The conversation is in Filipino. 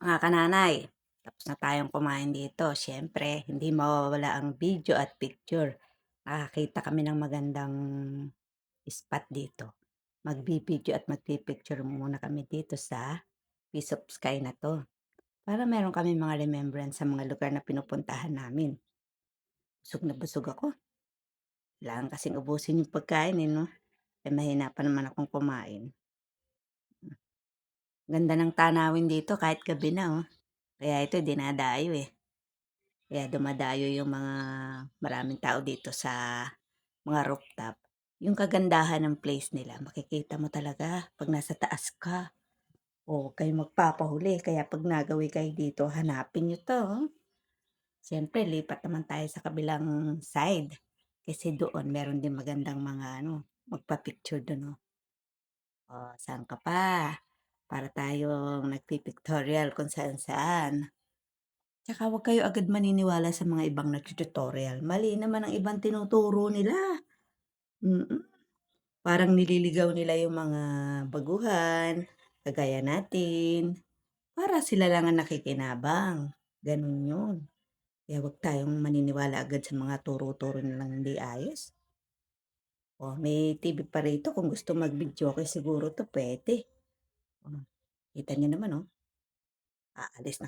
Mga kananay, tapos na tayong kumain dito. Siyempre, hindi mawawala ang video at picture. Nakakita kami ng magandang spot dito. Magbi-video at magpi-picture muna kami dito sa Piece of Sky na to. Para meron kami mga remembrance sa mga lugar na pinupuntahan namin. Busog na busog ako. Kailangan kasing ubusin yung pagkain no? Eh mahina pa naman akong kumain. Ganda ng tanawin dito kahit gabi na oh. Kaya ito dinadayo eh. Kaya dumadayo yung mga maraming tao dito sa mga rooftop. Yung kagandahan ng place nila, makikita mo talaga pag nasa taas ka. O kayo magpapahuli. Kaya pag nagawi kayo dito, hanapin nyo to. Oh. Siyempre, lipat naman tayo sa kabilang side. Kasi doon, meron din magandang mga magpa-picture doon. Oh. O, saan ka pa? Para tayong nagpipictorial kung saan saan. Tsaka huwag kayo agad maniniwala sa mga ibang nagtututorial. Mali naman ang ibang tinuturo nila. Mm. Parang nililigaw nila yung mga baguhan, kagaya natin, para sila lang ang nakikinabang. Ganun yun. Kaya huwag tayong maniniwala agad sa mga turo-turo nilang hindi ayos. O, may TV pa rito kung gusto mag-video siguro to pwede. O, kita niyo naman oh. Aalis na